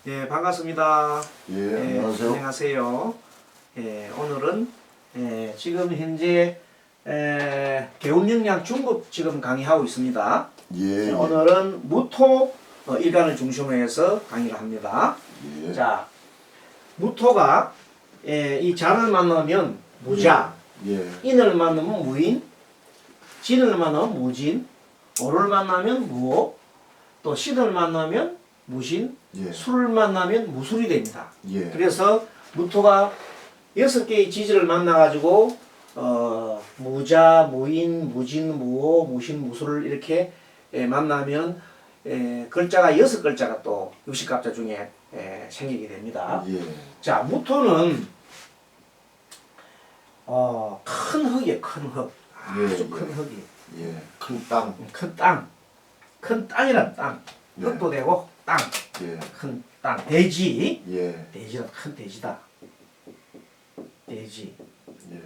예, 반갑습니다. 예, 안녕하세요. 안녕하세요. 오늘은 지금 현재 개운영양 중급 지금 강의하고 있습니다. 예, 오늘은 무토 일간을 중심으로 해서 강의를 합니다. 예. 자, 무토가 이 자를 만나면 무자, 예, 인을 만나면 무인, 진을 만나면 무진, 오를 만나면 무오, 또 신을 만나면 무신, 예, 술을 만나면 무술이 됩니다. 예, 그래서 무토가 6개의 지지를 만나가지고 무자, 무인, 무진, 무오, 무신, 무술을 이렇게 만나면 글자가 6글자가 또 육식갑자 중에 생기게 됩니다. 예, 자, 무토는 큰 흙이에요. 큰 흙. 아주 예, 큰 흙이. 예. 큰 땅. 큰 땅. 큰 땅이란 땅. 예. 흙도 되고 땅. 예, 큰 땅. 대지. 예, 대지다. 큰 대지다. 대지. 예,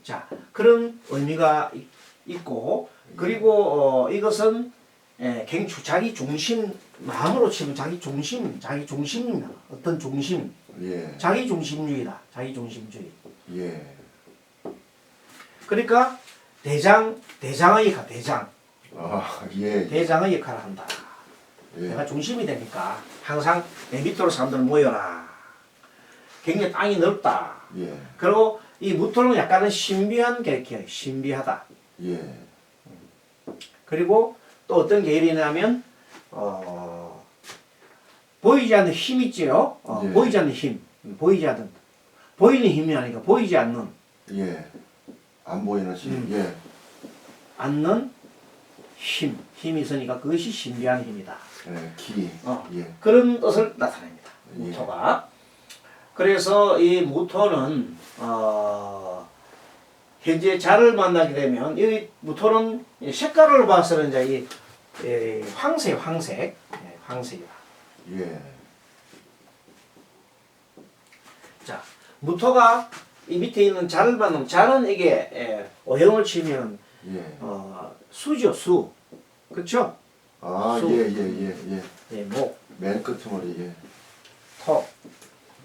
자, 그런 의미가 있고, 그리고 이것은 자기 중심, 마음으로 치면 자기 중심입니다. 어떤 중심, 예, 자기 중심주의다. 자기 중심주의. 예, 그러니까 대장의 역할, 대장. 아, 예, 대장의 역할을 한다. 예, 내가 중심이 되니까 항상 내 밑으로 사람들 모여라. 굉장히 땅이 넓다. 예, 그리고 이 무토는 약간은 신비한 계획이에요. 신비하다. 예, 그리고 또 어떤 계열이냐면 보이지 않는 힘 있지요. 예. 보이지 않는 힘. 보이는 힘이 아니라 보이지 않는 예. 안 보이는 신. 예, 않는 힘이 있으니까 그것이 신비한 힘이다. 예, 기. 예, 그런 뜻을 나타냅니다. 예. 무토가. 그래서 이 무토는 현재 자를 만나게 되면 이 무토는 색깔을 봐서는 이제 이 황색, 황색이다. 예, 자, 무토가 이 밑에 있는 자를 만나면 자는 이게 오형을 치면 예. 수죠, 수. 그렇죠? 아, 수. 예, 예, 예, 예. 목, 맨 끝머리. 예, 토,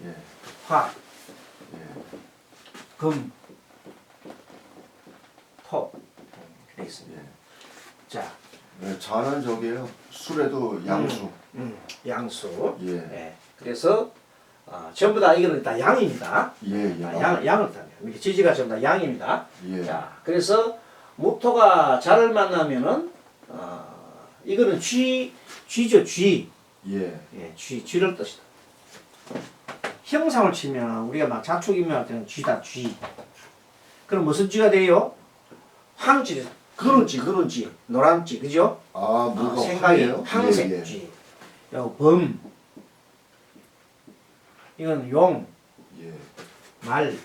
예, 화, 예, 금, 토 이렇게 돼 있습니다. 예. 자, 네, 자는 저기요. 술에도 양수. 양수. 예, 그래서 전부 다 이거는 다 양입니다. 예, 예. 양을 타면 이렇게 지지가 전부 다 양입니다. 예, 자, 그래서 무토가 자를 만나면은 이거는 쥐죠, 쥐. 예, 쥐를 뜻이다. 형상을 치면 우리가 막 자축인묘할 때는 쥐다, 쥐. 그럼 무슨 쥐가 돼요? 황쥐, 그런 쥐, 노란 쥐, 그죠? 아, 뭐가 생각이 황이에요? 황색 예, 예. 쥐. 그리고 범. 이건 용, 예, 말.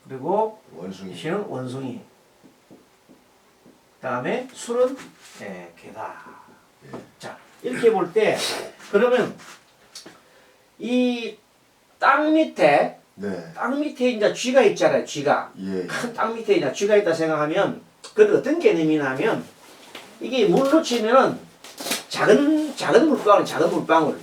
그리고 원숭이. 신은 원숭이. 그다음에 술은 개다. 예. 자, 이렇게 볼 때 그러면 이 땅 밑에 네, 이제 쥐가 있잖아요. 쥐가 예, 큰 땅 밑에 이제 쥐가 있다 생각하면 그 어떤 개념이냐면 이게 물로 치면은 작은 물방울.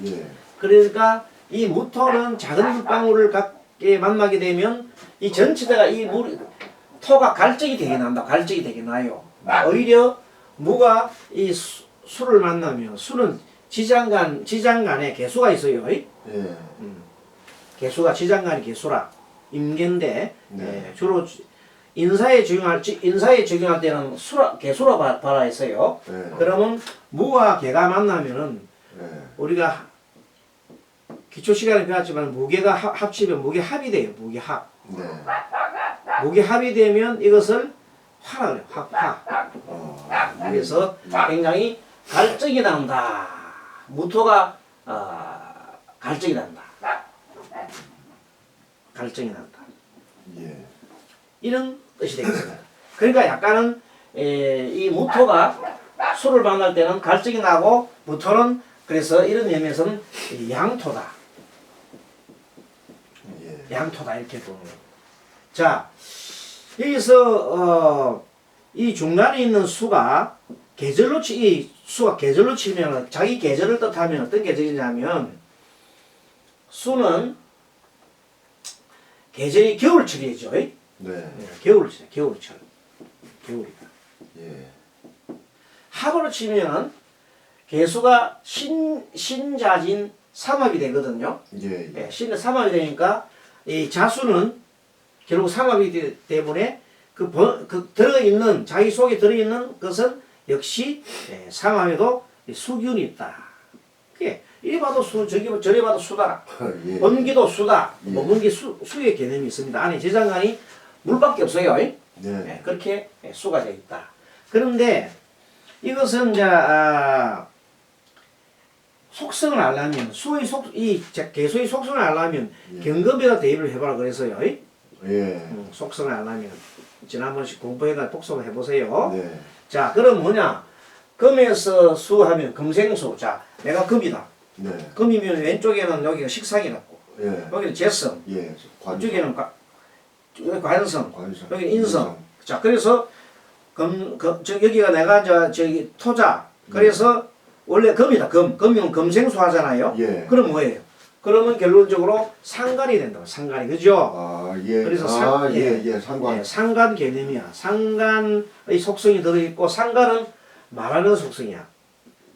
예, 그러니까 이 무토는 작은 물방울을 갖게 만나게 되면 이 전체가 이 토가 갈증이 되게 난다. 갈증이 되게 나요. 오히려 무가 이 수를 만나면 수는 지장간에 개수가 있어요. 예, 개수가 지장간이 개수라 임계인데 네. 주로 인사에 적용할 때는 개수라 봐라 했어요. 예, 그러면 무와 개가 만나면은 예, 우리가 기초 시간에 배웠지만 무게가 합치면 무게합이 돼요. 무게합. 네, 무게합이 되면 이것을 화라 그래요. 화. 그래서 굉장히 갈증이 난다. 무토가 갈증이 난다. 갈증이 난다. 예, 이런 뜻이 되겠습니다. 그러니까 약간은 이 무토가 술을 만날 때는 갈증이 나고 무토는 그래서 이런 의미에서는 양토다. 예, 양토다 이렇게 보는 거예요. 자, 여기서 이 중간에 있는 수가 이 수가 계절로 치면 자기 계절을 뜻하면 어떤 계절이냐면 수는 계절이 겨울철이죠. 네. 겨울철, 겨울철, 겨울이다. 예. 합으로 치면 개수가 신자진 삼합이 되거든요. 예. 예, 신의 삼합이 되니까 이 자수는 결국 삼합이기 때문에 그 들어있는 자기 속에 들어있는 것은 역시 삼합에도 수균이 있다. 그게 이리 봐도 수, 저리 봐도 수다. 예. 번기도 수다. 예. 뭐 번기 수의 개념이 있습니다. 안에 제장간이 물밖에 없어요. 네. 그렇게 수가 되어 있다. 그런데 이것은 이제 속성을 알려면 이 개수의 속성을 알려면 예. 경금에다 대입을 해봐라 그래서요. 예. 속성을 알려면 지난번씩 공부해가 복습을 해보세요. 네. 자, 그럼 뭐냐? 금에서 수하면 금생수. 자, 내가 금이다. 네. 금이면 왼쪽에는 여기가 식상이라고. 예. 여기는 재성. 예. 이쪽에는 관성. 관성. 여기 인성. 자, 그래서 여기가 내가 저기 토자. 그래서 원래 금이다. 금이면 금생수 하잖아요. 예. 그럼 뭐예요? 그러면 결론적으로 상간이 된다. 상간이. 그죠? 아, 예. 그래서 예. 상관. 상간 개념이야. 상간의 속성이 들어있고 상간은 말하는 속성이야.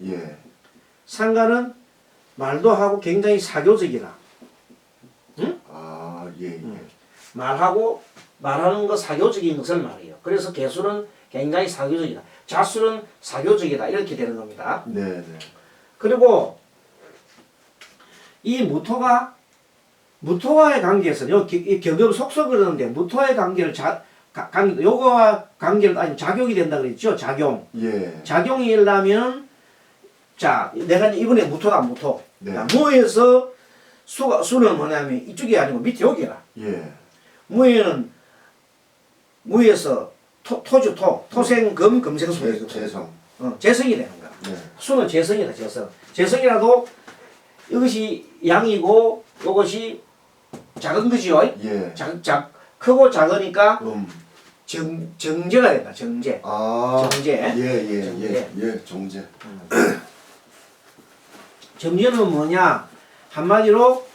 예. 상간은 말도 하고 굉장히 사교적이라. 응? 아, 예. 말하고 말하는 거 사교적인 것을 말해요. 그래서 개수는 굉장히 사교적이다. 자수는 사교적이다. 이렇게 되는 겁니다. 네. 그리고 이 무토와의 관계에서 이 경금 속성 그러는데 무토와의 관계를 요거와 관계를 아니 작용이 된다 그랬죠. 작용. 예. 작용이 일어나면 자 내가 이번에 무토다 무토. 네. 무에서 수는 뭐냐면 이쪽이 아니고 밑에 여기라. 예. 무에서 토주 토생금 금생수. 재성. 재성이 되는 거야. 네. 수는 재성이다 재성. 재성이라도 이것이 양이고 이것이 작은 거지요. 예. 크고 작으니까 정제가 된다. 정제. 아. 정제. 예. 정제. 정제는 뭐냐? 한마디로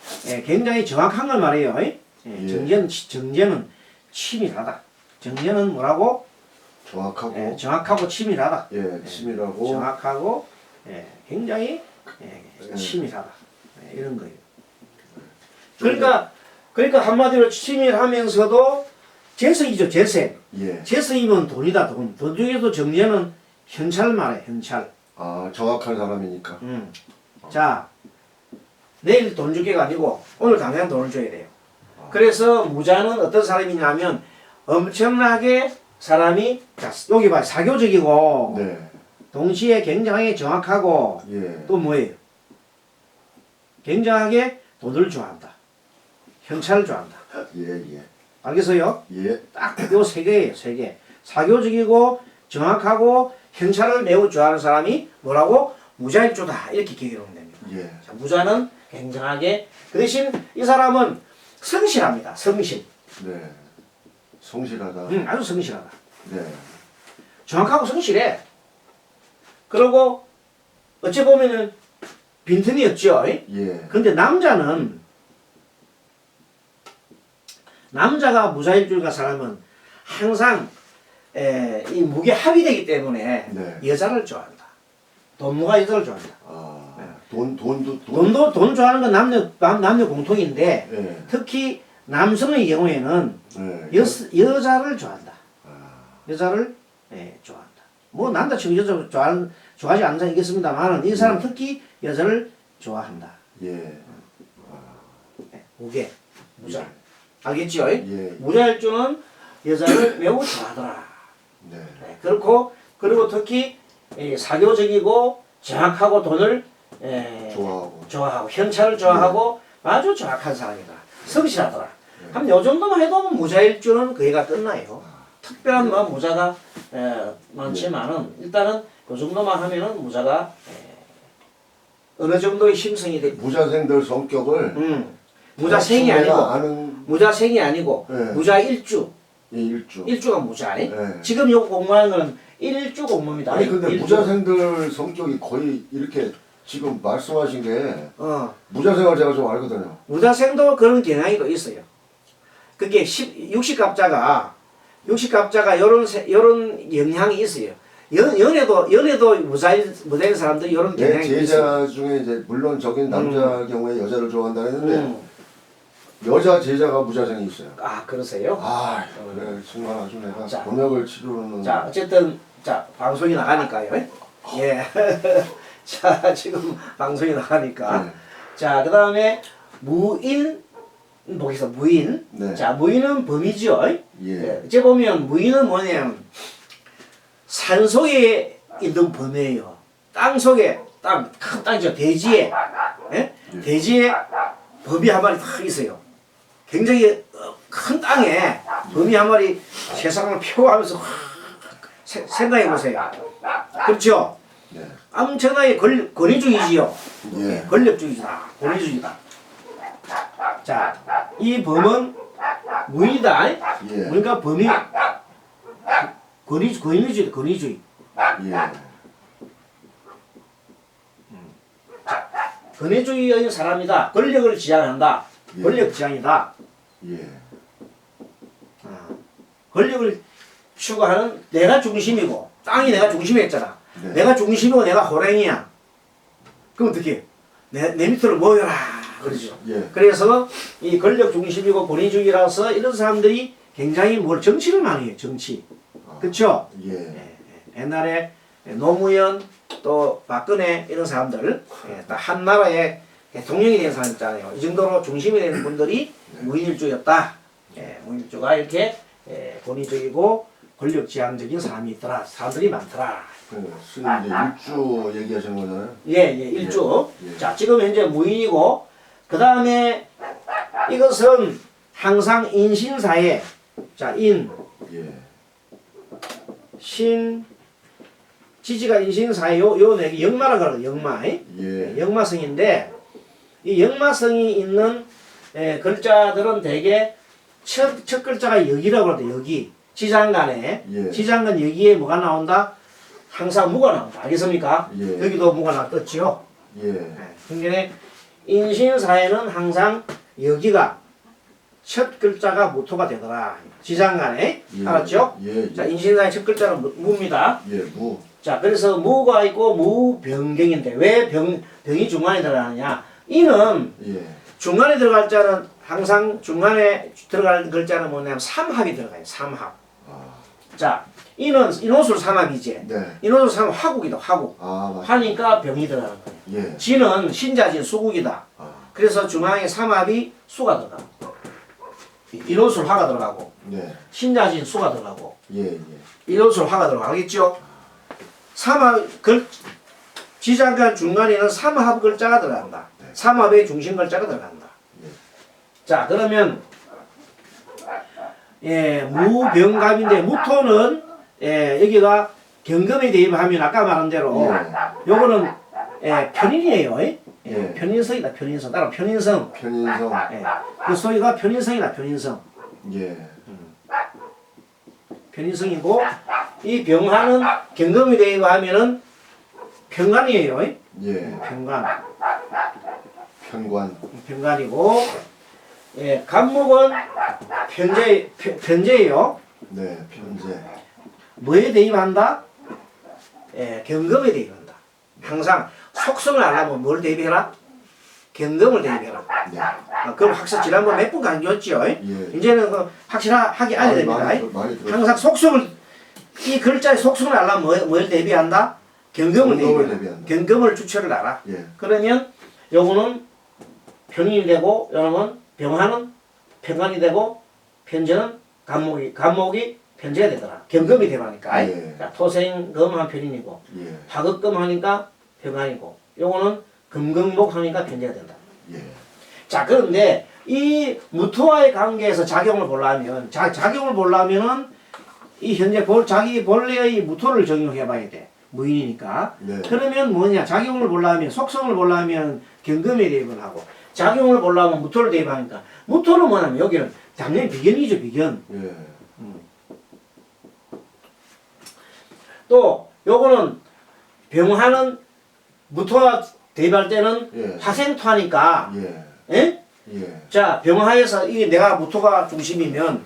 굉장히 정확한 걸 말해요. 예. 정제는 치밀하다. 정제는 뭐라고? 정확하고. 정확하고 치밀하다. 예. 치밀하고. 정확하고 굉장히 치밀하다. 이런 거예요. 그러니까 한마디로 치밀하면서도 재성이죠. 재성. 예. 재성이면 돈이다. 돈 중에도 정제는 현찰 말해. 현찰. 아, 정확한 사람이니까. 자, 내일 돈 줄게가 아니고 오늘 당장 돈을 줘야 돼요. 그래서 무자는 어떤 사람이냐면 엄청나게 사람이 자, 여기 봐 사교적이고 네. 동시에 굉장히 정확하고 예. 또 뭐예요? 굉장하게 돈을 좋아한다. 현찰을 좋아한다. 예. 알겠어요? 예. 딱 요 세 개예요. 세 개. 사교적이고 정확하고 현찰을 매우 좋아하는 사람이 뭐라고? 무자일주다. 이렇게 기억하면 됩니다. 예. 자, 무자는 굉장하게 그 대신 이 사람은 성실합니다. 성실. 네. 성실하다. 아주 성실하다. 네. 정확하고 성실해. 그리고 어찌 보면은 빈틈이 없죠. 예. 근데 남자가 무자일주가 사람은 항상 이 무게 합의되기 때문에 네. 여자를 좋아한다. 돈무가 여자를 좋아한다. 아. 네. 돈. 돈 좋아하는 건 남녀 공통인데 예. 특히 남성의 경우에는 네. 여자를 좋아한다. 아. 여자를 좋아한다. 뭐 남자친구 여자 좋아하지 않는 사람 있겠습니다만 이 사람 특히 여자를 좋아한다. 예. 무게, 무자. 알겠죠? 예. 무자일주는 여자를 매우 좋아하더라. 네. 그리고 특히 사교적이고 정확하고 돈을 좋아하고 현찰을 좋아하고 아주 정확한 사람이다. 성실하더라. 그럼 요 정도만 해도 무자일주는 거기가 끝나요. 특별한 뭐 무자가 많지만은 일단은 그 정도만 하면은 무자가 어느 정도의 심성이 돼. 무자생들 성격을 무자생이 아니고 아는 무자생이 아니고 네. 무자일주. 일주. 일주가 무자네. 네. 지금 요거 공부하는 거는 일주 공무입니다. 아니 근데 일주. 무자생들 성격이 거의 이렇게 지금 말씀하신 게 어. 무자생을 제가 좀 알거든요. 무자생도 그런 경향이 또 있어요. 그게 60갑자가 요런 영향이 있어요. 연애도 무자인 사람들 요런 내 경향이 있어요. 제자 중에 이제 물론 저긴 남자 경우에 여자를 좋아한다 했는데 여자 제자가 무자생이 있어요. 아, 그러세요? 아 그래 정말 아주 내가 자. 곤약을 치르는. 자, 어쨌든 방송이 나가니까요. 예. 자, 지금 방송이 나가니까. 네. 자, 그다음에 무인 보겠어. 무인. 네. 자, 무인은 범이죠. 예. 어째 보면 무인은 뭐냐면 산속에 있는 범이에요. 땅 속에 큰 땅이죠. 대지에. 예? 예. 대지에 범이 한 마리 딱 있어요. 굉장히 큰 땅에 범이 한 마리 세상을 표하면서 생각해 보세요. 그렇죠? 네. 엄청나게 권위주의지요. 예. 권력주의다. 권위주의다. 자, 이 범은 무인이다. 예. 그러니까 범이 권위주의다. 권위주의. 예. 권위주의의 사람이다. 권력을 지향한다. 예. 권력 지향이다. 예. 권력을 추구하는 내가 중심이고 땅이 내가 중심이었잖아. 네. 내가 중심이고 내가 호랭이야. 그럼 어떻게? 내 밑으로 모여라. 그러죠. 예. 그래서 이 권력 중심이고 권위주의라서 이런 사람들이 굉장히 정치를 많이 해요. 정치. 그렇죠? 예. 옛날에 노무현 또 박근혜 이런 사람들 딱 한 나라의 대통령이 된 사람 있잖아요. 이 정도로 중심이 되는 분들이 무인일주였다. 무인일주가 이렇게 권위적이고 권력지향적인 사람들이 많더라. 스님 이제 일주 얘기하시는 거잖아요. 예, 일주. 예. 자, 지금 현재 무인이고, 그 다음에 이것은 항상 인신사에, 자, 예. 지지가 인신사에 요 네 역마라고 하거든요. 역마. 예. 역마성인데, 이 역마성이 있는 글자들은 대개 첫 글자가 여기라고 하거든요. 여기. 지장간에. 예. 지장간 여기에 뭐가 나온다? 항상 무가 나온다. 알겠습니까? 예. 여기도 무가 나왔죠. 예. 그러니까 인신사에는 항상 여기가 첫 글자가 무토가 되더라. 지장간에. 예. 알았죠? 예. 자, 인신사의 첫 글자는 무입니다. 예. 무. 자, 그래서 무가 있고 무병경인데 왜 병이 중간에 들어가느냐? 이는 예. 중간에 들어갈 자는 항상 중간에 들어갈 글자는 뭐냐면 삼합이 들어가요. 삼합. 자, 이는 인호술 삼합이지. 네. 인호술 삼합 화국이다. 화국. 맞다. 하니까 병이 들어가는 거예요. 예. 지는 신자진 수국이다. 그래서 중앙에 삼합이 수가 들어가. 인호술 화가 들어가고 네. 신자진 수가 들어가고 예. 예. 인호술 화가 들어가겠죠. 삼합 지장간 중간에는 삼합 글자가 들어간다. 삼합의 중심 글자가 들어간다. 자, 그러면 무병갑인데 무토는 여기가 경금에 대입하면 아까 말한 대로 요거는 편인이에요. 편인성이다. 편인성. 따라 편인성. 편인성. 그 소리가 편인성이다. 편인성. 예. 편인성이고 이 병화는 경금에 대입하면은 편관이에요. 예. 편관. 편관. 편관이고 간목은 편제예요. 네. 편제. 뭐에 대입한다? 경금에 대입한다. 항상 속성을 알려면 뭘 대입해라? 경금을 대입해라. 네. 그럼 학습 지난번 몇 번 강조했죠? 예. 이제는 그 확실하게 알아야 됩니다. 많이 들었. 항상 속성을 이 글자의 속성을 알려면 뭘 대비한다? 경금을 대비한다. 경금을 주체를 알아. 예. 그러면 요거는 편인이 되고 요놈은 병화는 편관이 되고 편제는 간목이 편제가 되더라. 경금이 되니까. 예. 토생금한 편인이고 예. 화극금 하니까 병관이고 요거는 금금목 하니까 편제가 된다. 예. 자, 그런데 이 무토와의 관계에서 작용을 보려면 작용을 보려면은 이 현재 자기 본래의 무토를 적용해 봐야 돼. 무인이니까. 네. 그러면 뭐냐? 작용을 보려면 속성을 보려면 경금에 대입을 하고 작용을 보려면 무토를 대입하니까 무토는 뭐냐면 여기는 당연히 비견이죠. 비견. 예. 또 요거는 병화는 무토와 대입할 때는 예. 화생토하니까 예. 예? 예. 자 병화에서 이게 내가 무토가 중심이면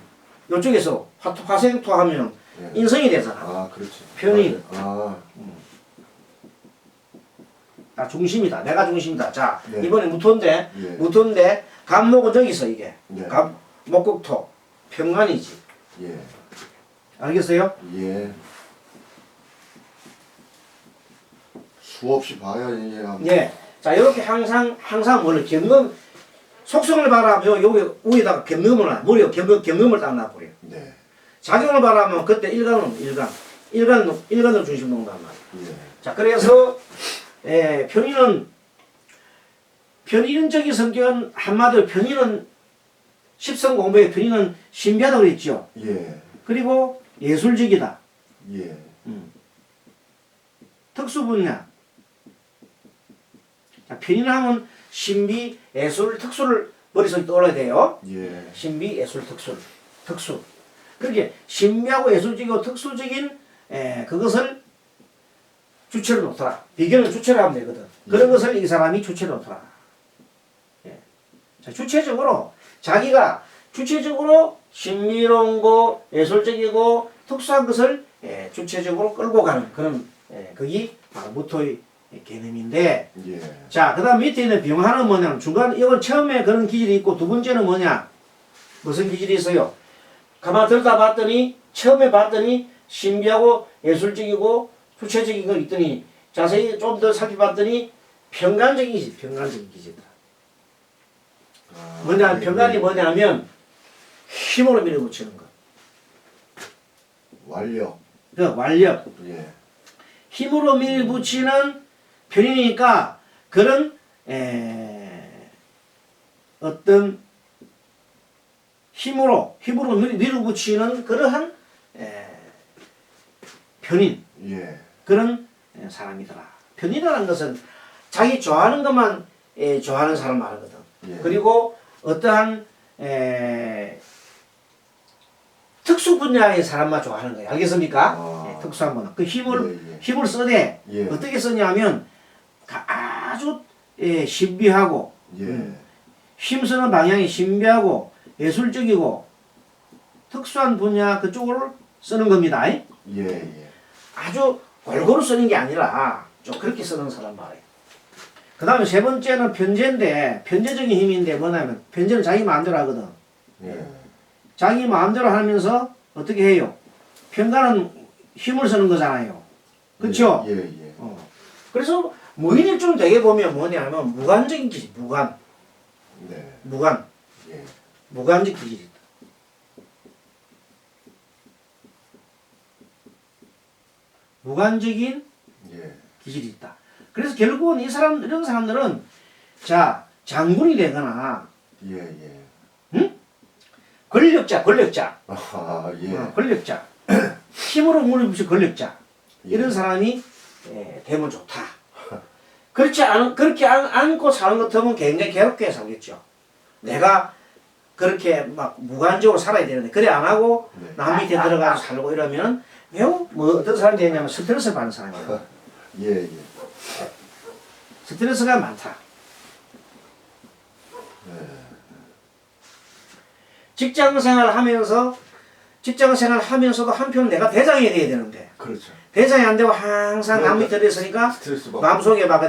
이쪽에서 화생토하면 예. 인성이 되잖아. 아, 그렇지. 편이. 아, 나 중심이다. 내가 중심이다. 자 네. 이번에 무토인데 예. 무토인데 간목은 저기서 이게 예. 목국토 평관이지. 예. 알겠어요? 예. 수없이 봐야 이해합니다. 예. 자 이렇게 항상 원래 경금 속성을 바라면 여기 위에다가 경금을 머리에 경금을 딱 놔버려. 네. 작용을 바라면 그때 일간을 중심 놓는단 말이야. 예. 자 그래서 편인적인 성격은 한마디로 편인은 십성 공부의 편인은 신비하다고 그랬죠. 예. 그리고 예술적이다. 예. 특수 분야. 자, 편인하면 신비, 예술, 특수를 머릿속에 떠올려야 돼요. 예. 신비, 예술, 특수. 그렇게 신비하고 예술적이고 특수적인 그것을 주체로 놓더라. 비견은 주체로 하면 되거든. 그런 것을 이 사람이 주체로 놓더라. 예. 자, 자기가 주체적으로 신비로운 거, 예술적이고 특수한 것을 주체적으로 끌고 가는 그런 그게 바로 무토의 개념인데, 예. 자, 그 다음 밑에 있는 병화는 뭐냐면 중간, 이건 처음에 그런 기질이 있고 두 번째는 뭐냐? 무슨 기질이 있어요? 가만 들다 봤더니, 처음에 봤더니 신비하고 예술적이고 주체적인 거 있더니 자세히 좀 더 살펴봤더니 평간적인 기질이다. 아, 뭐냐, 예. 평간이 뭐냐면 힘으로 밀어붙이는 거. 완력. 그 완력. 예. 힘으로 힘으로 밀어붙이는 편이니까 그런 어떤 힘으로 밀어붙이는 그러한 편인 예. 그런 사람이더라. 편이라는 것은 자기 좋아하는 것만 좋아하는 사람 말하거든. 예. 그리고 어떠한 특수 분야의 사람만 좋아하는 거예요. 알겠습니까? 아. 특수한 거는 그 예. 힘을 써대. 예. 어떻게 쓰냐면 아주 신비하고 예. 힘쓰는 방향이 신비하고 예술적이고 특수한 분야 그쪽을 쓰는 겁니다. 예. 예. 아주 골고루 쓰는 게 아니라 좀 그렇게 쓰는 사람 말이에요. 그 다음에 세 번째는 편재인데 편재적인 힘인데 뭐냐면 편재는 자기 마음대로 하거든. 예. 자기 마음대로 하면서 어떻게 해요? 평가는 힘을 쓰는 거잖아요. 그렇죠? 예. 예. 그래서 무인일주는 되게 보면 뭐냐면 무관적인 기질, 네. 예. 무관적 기질이다. 무관적인 예. 기질이 있다. 그래서 결국은 이런 사람들은 자 장군이 되거나 예. 예. 권력자, 아, 예. 권력자, 힘으로 물어붙인 권력자 예. 이런 사람이 되면 좋다. 그렇게 안고 사는 것 같으면 굉장히 괴롭게 살겠죠. 내가 그렇게 막 무관적으로 살아야 되는데 그래 안 하고 네. 남 밑에 들어가서 살고 이러면 매우 뭐 어떤 사람이 되냐면 스트레스 받는 사람이에요. 예. 예. 스트레스가 많다. 직장 생활을 하면서도 한편 내가 대장이 돼야 되는데 그렇죠. 대장이 안 되고 항상 남 밑에 들어있으니까 스트레스 받고 마음속에 막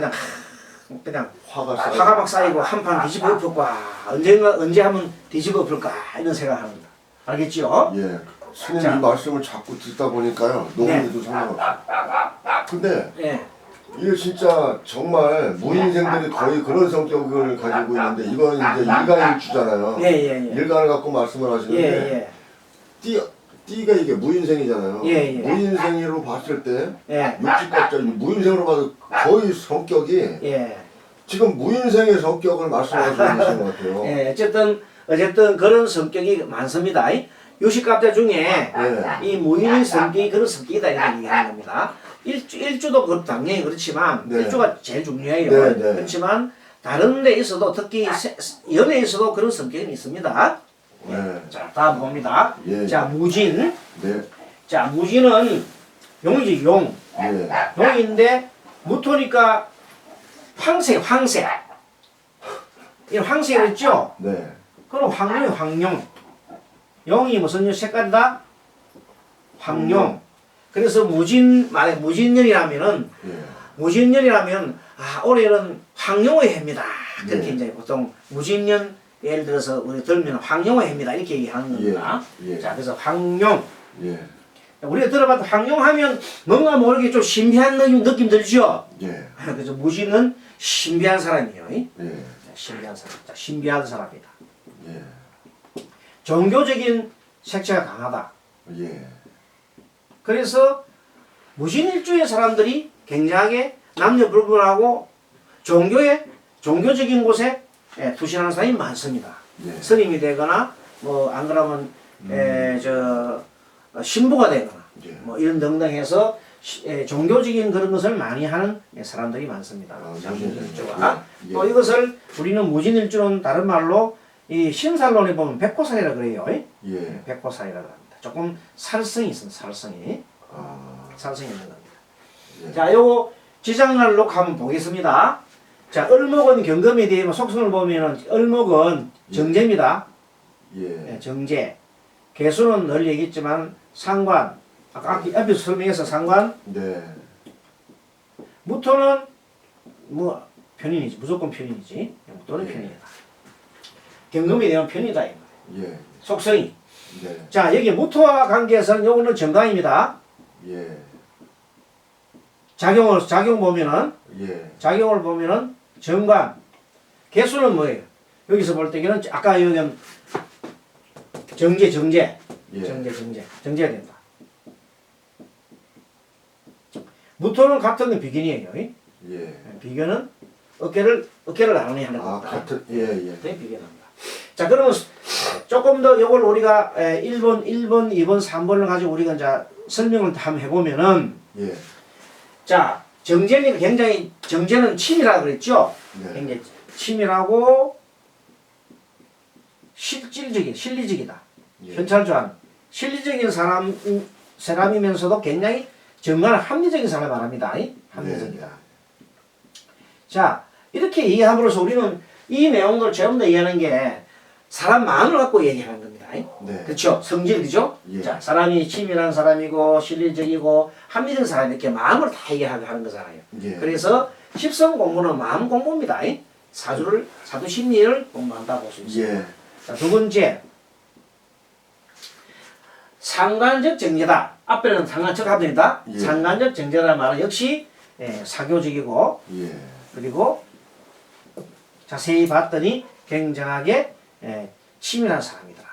그냥 화가 막 쌓이고 한판 뒤집어 엎을까 언제 하면 뒤집어 엎을까 이런 생각을 합니다. 알겠죠? 예. 스님 자. 이 말씀을 자꾸 듣다 보니까요. 노무도 상관없어요. 근데 예. 이게 진짜 정말 무인생들이 거의 그런 성격을 가지고 있는데 이건 이제 일가일주잖아요. 예. 일간을 갖고 말씀을 하시는데 띠가 이게 무인생이잖아요. 예. 무인생으로 봤을 때 예. 육지갑자 무인생으로 봐도 거의 성격이 예. 지금 무인생의 성격을 말씀하시고 계신 것 같아요. 예. 어쨌든 그런 성격이 많습니다. 요식갑자 중에 이 무인의 성격이 그런 성격이다 이렇게 얘기하는 겁니다. 일주도 당연히 그렇지만 네. 일주가 제일 중요해요. 네. 그렇지만 다른 데 있어도 특히 연애에서도 그런 성격이 있습니다. 네. 자 다음 봅니다. 예. 자 무진. 네. 자 무진은 용이지 용. 예. 용인데 무토니까 황색. 이 황색을 했죠? 네. 그럼 황룡이 황룡. 용이 무슨 색깔이다? 황룡. 그래서 만약 무진년이라면은 예. 무진년이라면 올해는 황룡의 해입니다. 그렇게 예. 이제 보통 무진년 예를 들어서 우리 들면 황룡의 해입니다. 이렇게 얘기하는 겁니다. 예. 자, 그래서 황룡. 예. 우리가 들어봐도 황룡하면 뭔가 모르게 좀 신비한 느낌 들죠? 예. 그래서 무진은 신비한 사람이에요. 예. 신비한 사람. 자, 신비한 사람이다. 예. 종교적인 색채가 강하다. 예. 그래서 무신일주의 사람들이 굉장하게 남녀 불문하고 종교적인 곳에 투신하는 사람이 많습니다. 예. 스님이 되거나 뭐 안 그러면 신부가 되거나 예. 뭐 이런 등등 해서 종교적인 그런 것을 많이 하는 사람들이 많습니다. 자, 무진일주가 예. 또 이것을 우리는 무진일주는 다른 말로 이 신살론에 보면 백호살이라 그래요. 예. 백호살이라고 합니다. 조금 살성이 있습니다. 살성이 있는 겁니다. 예. 자, 요거 지장날로 한번 보겠습니다. 자, 을목은 경금에 대해 속성을 보면은 을목은 정제입니다. 예. 정제. 개수는 늘 얘기했지만 상관. 아까 앞에서 설명해서 상관. 네. 무토는 뭐 편인이지. 무조건 편인이지. 무토는 편인이다. 경금에 대한 편이다. 예. 속성이. 네. 자, 여기 무토와 관계에서는 요거는 정강입니다. 예. 작용 보면은 예. 작용을 보면은 정관. 개수는 뭐예요? 여기서 볼 때는 아까 여기는 정제. 예. 정제가 된다. 무토는 같은 건 비견이에요. 예. 비견은 어깨를 나란히 하는 아, 겁니다. 같은 예. 네, 비견합니다. 자, 그러면 조금 더 이걸 우리가 1번, 2번, 3번을 가지고 우리가 이제 설명을 한번 해보면은 예. 자, 정제는 굉장히 정제는 치밀하다 그랬죠? 네. 굉장히 치밀하고 실리적이다. 예. 현찰주한 실리적인 사람이면서도 굉장히 정말 합리적인 사람을 말합니다. 합리적이다. 자, 이렇게 이해함으로써 우리는 이 내용들을 전부 다 이해하는 게 사람 마음을 갖고 얘기하는 겁니다. 네. 그렇죠? 성질이죠? 예. 자, 사람이 치밀한 사람이고 실리적이고 합리적인 사람이 이렇게 마음을 다 얘기하게 하는 거잖아요. 예. 그래서 십성 공부는 마음 공부입니다. 사주 심리를 공부한다고 볼 수 있습니다. 예. 자, 두 번째, 상관적 정제다. 앞에는 상관적 합니다. 예. 상관적 정제라는 말은 역시 사교적이고 예. 그리고 자세히 봤더니 굉장하게 치밀한 사람이더라.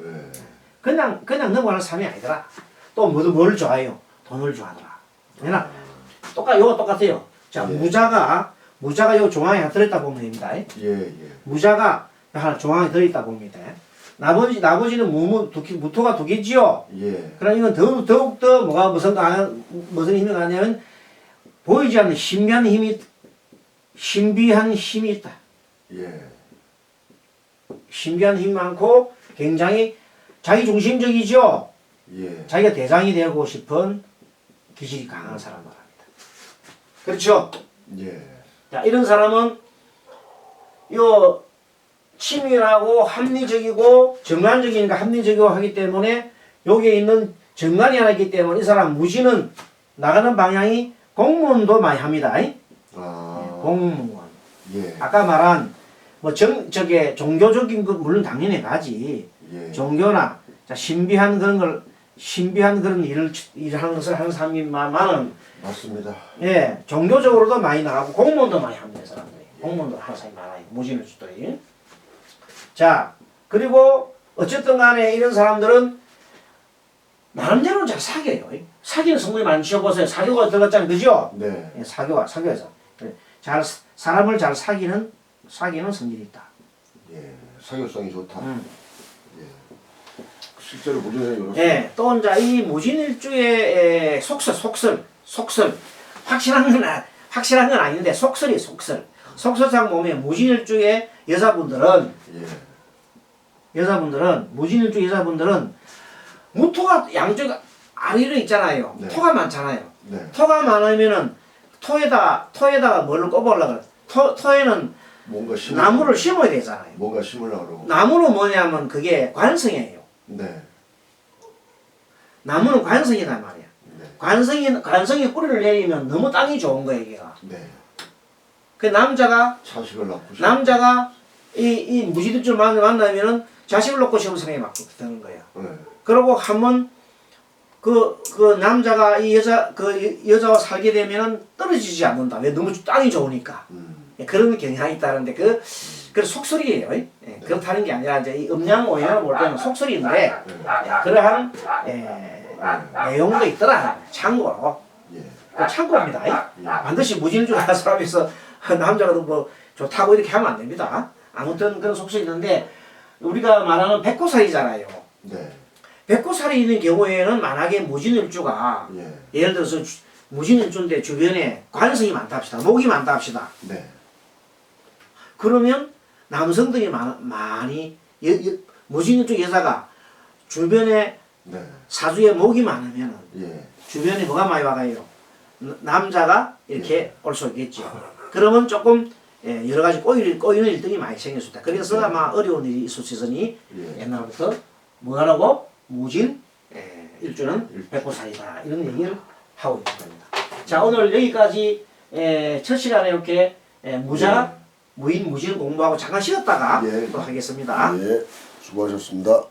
예. 그냥 넘어가는 사람이 아니더라. 또 뭘 좋아해요? 돈을 좋아하더라. 왜냐? 요거 똑같아요. 자, 예. 무자가 요 조항에 하나 들어있다 보면 됩니다. 예. 무자가 하나 조항에 들어있다 봅니다. 나머지는 무토가 두 개지요. 예. 그럼 이건 더욱더 뭐가 무슨 힘이 가냐면 보이지 않는 신비한 힘이 있다. 예. 신비한 힘이 많고 굉장히 자기중심적이죠. 예. 자기가 대장이 되고 싶은 기질이 강한 사람 말합니다. 그렇죠? 예. 자, 이런 사람은 요 치밀하고 합리적이고 정관적이니까 합리적이고 하기 때문에 여기에 있는 정관이 하나 있기 때문에 이 사람 무지는 나가는 방향이 공무원도 많이 합니다. 공무원. 예. 아까 말한 뭐 종교적인 거 물론 당연히 가지. 예. 종교나 신비한 그런 일을 하는 것을 하는 사람이만은 맞습니다. 예, 종교적으로도 많이 나가고 공무원도 많이 합니다. 사람들이. 공무원도 하는 사람이 많아요. 무진일주들이. 자, 그리고 어쨌든 간에 이런 사람들은 나름대로 잘 사귀어요. 사귀는 성분이 많이 지어보세요. 사교가 들어갔잖아요. 그죠? 네. 예, 사교에서. 사람을 잘 사귀는 성질이 있다. 예. 사교성이 좋다. 예. 실제로 무진에 이렇습니다. 예, 또 이제 이 무진일주의 속설. 확실한 건 아닌데 속설이 속설. 속설상 보면 무진일주의 여자분들은 무진일주 여자분들은 무토가 양쪽 아리로 있잖아요. 네. 토가 많잖아요. 네. 토가 많으면은 토에다가 뭐를 꼽으려고 토에는 뭔가 심을 나무를 심어야 되잖아요. 뭔가 심으려고 그러고. 나무는 뭐냐면 그게 관성이에요. 네. 나무는 관성이란 말이야. 네. 관성이 뿌리를 내리면 너무 땅이 좋은 거예요, 얘가. 네. 그 남자가 이 무지들줄 만나면은 자식을 놓고 시험 생각이 막 드는 거야. 네. 그러고 한번 그 남자가 이 여자와 살게 되면은 떨어지지 않는다. 왜? 너무 땅이 좋으니까. 그런 경향이 있다는데 그 속설이에요. 예, 그렇다는 게 아니라 이제 이 음양 오양을 볼 때는 속설인데 그러한 내용도 있더라. 참고로. 예. 그 참고입니다. 반드시 무진줄 아는 사람에서 남자가 뭐 좋다고 이렇게 하면 안 됩니다. 아무튼 그런 속설이 있는데 우리가 말하는 백호살이잖아요. 네. 백호살이 있는 경우에는 만약에 무진일주가 예. 예를 들어서 무진일주인데 주변에 관성이 많다 합시다. 목이 많다 합시다. 네. 그러면 남성들이 많이 무진일주 여자가 주변에 네. 사주에 목이 많으면 예. 주변에 뭐가 많이 와가요? 남자가 이렇게 올 수 있겠죠. 그러면 조금 여러 가지 꼬이는 일들이 많이 생길 수 있다. 그래서 아마 어려운 일이 있을 수 있으니 옛날부터 뭐하라고? 무진 일주는 백호살이다. 이런 얘기를 하고 있는 겁니다. 자, 오늘 여기까지 첫 시간에 이렇게 무자, 무인, 무진 공부하고 잠깐 쉬었다가 또 하겠습니다. 예. 수고하셨습니다.